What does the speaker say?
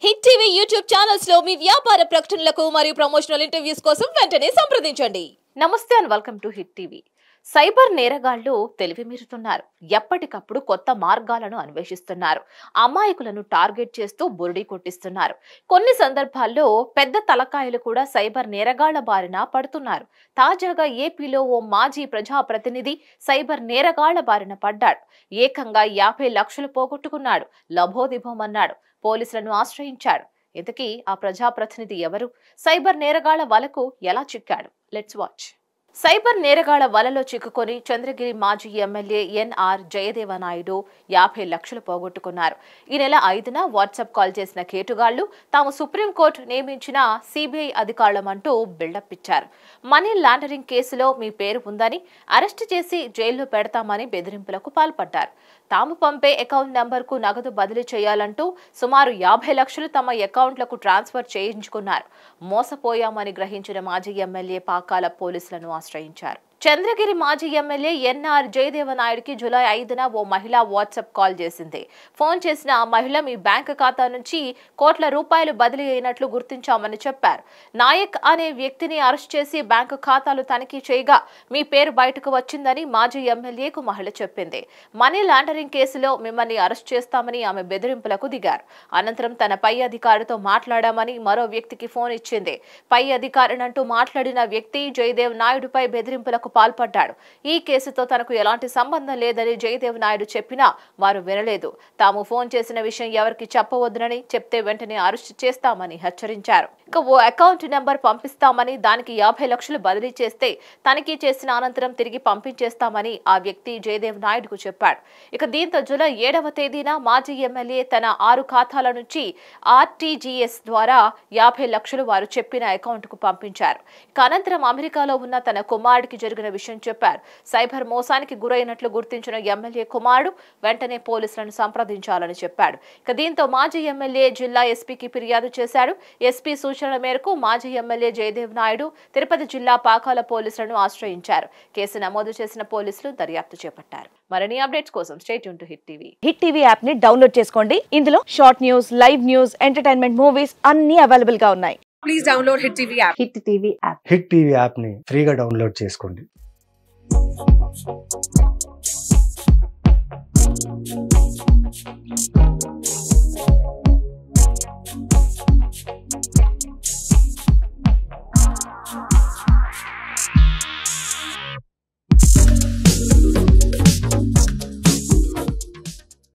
Hit TV YouTube channels లో మీ వ్యాపార ప్రకటనలకు మరియు ప్రమోషనల్ ఇంటర్వ్యూస్ కోసం వెంటనే సంప్రదించండి. నమస్తే and welcome to hit TV. Cyber నేరగాళ్లు తెలివి మీరుతున్నారు. ఎప్పటికప్పుడు కొత్త మార్గాలను అన్వేషిస్తున్నారు. అమాయకులను టార్గెట్ చేస్తూ బురిడి కొట్టిస్తున్నారు. కొన్ని సందర్భాల్లో పెద్ద తలకాయలు కూడా సైబర్ నేరగాళ్ల బారిన పడుతున్నారు. తాజాగా ఏపీలో ఓ మాజీ ప్రజాప్రతినిధి సైబర్ నేరగాళ్ల బారిన పడ్డాడు. ఏకంగా 50 లక్షలు పోగొట్టుకున్నాడు. లభోదిభోమన్నాడు. పోలీసులను ఆశ్రయించాడు. ఇంతకీ ఆ ప్రజాప్రతినిధి ఎవరు? సైబర్ నేరగాళ్ల వలకు ఎలా చిక్కాడు? Let's watch. సైబర్ నేరగాళ్ల వలలో చిక్కుకొని చంద్రగిరి మాజీ ఎమ్మెల్యే ఎన్ఆర్ జయదేవనాయుడు 50 లక్షలు పోగొట్టుకున్నారు. ఈ నెల 5న వాట్సాప్ కాల్ చేసిన కేటుగాళ్లు తాము సుప్రీంకోర్టు నియమించిన సిబిఐ అధికారులమంటూ బిల్డప్ ఇచ్చారు. మనీ లాండరింగ్ కేసులో మీ పేరు ఉందని అరెస్టు చేసి జైల్లో పెడతామని బెదిరింపులకు పాల్పడ్డారు. తాము పంపే అకౌంట్ నంబర్కు నగదు బదిలీ చేయాలంటూ సుమారు 50 లక్షలు తమ అకౌంట్లకు ట్రాన్స్ఫర్ చేయించుకున్నారు. మోసపోయామని గ్రహించిన మాజీ ఎమ్మెల్యే పాకాల పోలీసులను ఆశ్రయించారు. చంద్రగిరి మాజీ ఎమ్మెల్యే ఎన్ఆర్ జయదేవనాయుడికి జూలై 5న ఓ మహిళ వాట్సాప్ కాల్ చేసింది. ఫోన్ చేసిన ఆ మహిళ మీ బ్యాంకు ఖాతా నుంచి కోట్ల రూపాయలు బదిలీ అయినట్లు గుర్తించామని చెప్పారు. నాయక్ అనే వ్యక్తిని అరెస్ట్ చేసి బ్యాంకు ఖాతాలు తనిఖీ చేయగా మీ పేరు బయటకు వచ్చిందని మాజీ ఎమ్మెల్యేకు మహిళ చెప్పింది. మనీ లాండరింగ్ కేసులో మిమ్మల్ని అరెస్ట్ చేస్తామని ఆమె బెదిరింపులకు దిగారు. అనంతరం తన పై అధికారితో మాట్లాడామని మరో వ్యక్తికి ఫోన్ ఇచ్చింది. పై అధికారినంటూ మాట్లాడిన వ్యక్తి జయదేవ్ నాయుడుపై బెదిరింపులకు పాల్పడ్డాడు. ఈ కేసుతో తనకు ఎలాంటి సంబంధం లేదని జయదేవ్ నాయుడు చెప్పినా వారు వినలేదు. తాము ఫోన్ చేసిన విషయం ఎవరికి చెప్పవద్దునని చెప్తే వెంటనే అరెస్ట్ చేస్తామని హెచ్చరించారు. ఇక ఓ అకౌంట్ నెంబర్ పంపిస్తామని దానికి 50 లక్షలు బదిలీ చేస్తే తనిఖీ చేసిన అనంతరం తిరిగి పంపించేస్తామని ఆ వ్యక్తి జయదేవ్ నాయుడుకు చెప్పాడు. ఇక దీంతో జూలై 7వ తేదీన మాజీ ఎమ్మెల్యే తన 6 ఖాతాల నుంచి ఆర్టీజీఎస్ ద్వారా 50 లక్షలు వారు చెప్పిన అకౌంట్ కు పంపించారు. ఇక అనంతరం అమెరికాలో ఉన్న తన కుమారుడికి జరిగిన విషయం చెప్పారు. సైబర్ మోసానికి గురైనట్లు గుర్తించిన ఎమ్మెల్యే కుమారుడు వెంటనే పోలీసులను సంప్రదించాలని చెప్పాడు. ఇక దీంతో మాజీ ఎమ్మెల్యే జిల్లా ఎస్పీకి ఫిర్యాదు చేశాడు. ఎస్పీ సూచనల మేరకు మాజీ ఎమ్మెల్యే జయదేవ్ నాయుడు తిరుపతి జిల్లా పాకాల పోలీసులను ఆశ్రయించారు. కేసు నమోదు చేసిన పోలీసులు దర్యాప్తు చేపట్టారు. మరిన్ని అప్డేట్స్ కోసం stay tune to hit TV. Hit TV app ని డౌన్లోడ్ చేసుకోండి. ఇందులో short news, live news, entertainment movies అన్ని అవైలబుల్ గా ఉన్నాయి. Please download Hit TV app. Hit TV app hit TV app ని ఫ్రీగా డౌన్లోడ్ చేసుకోండి.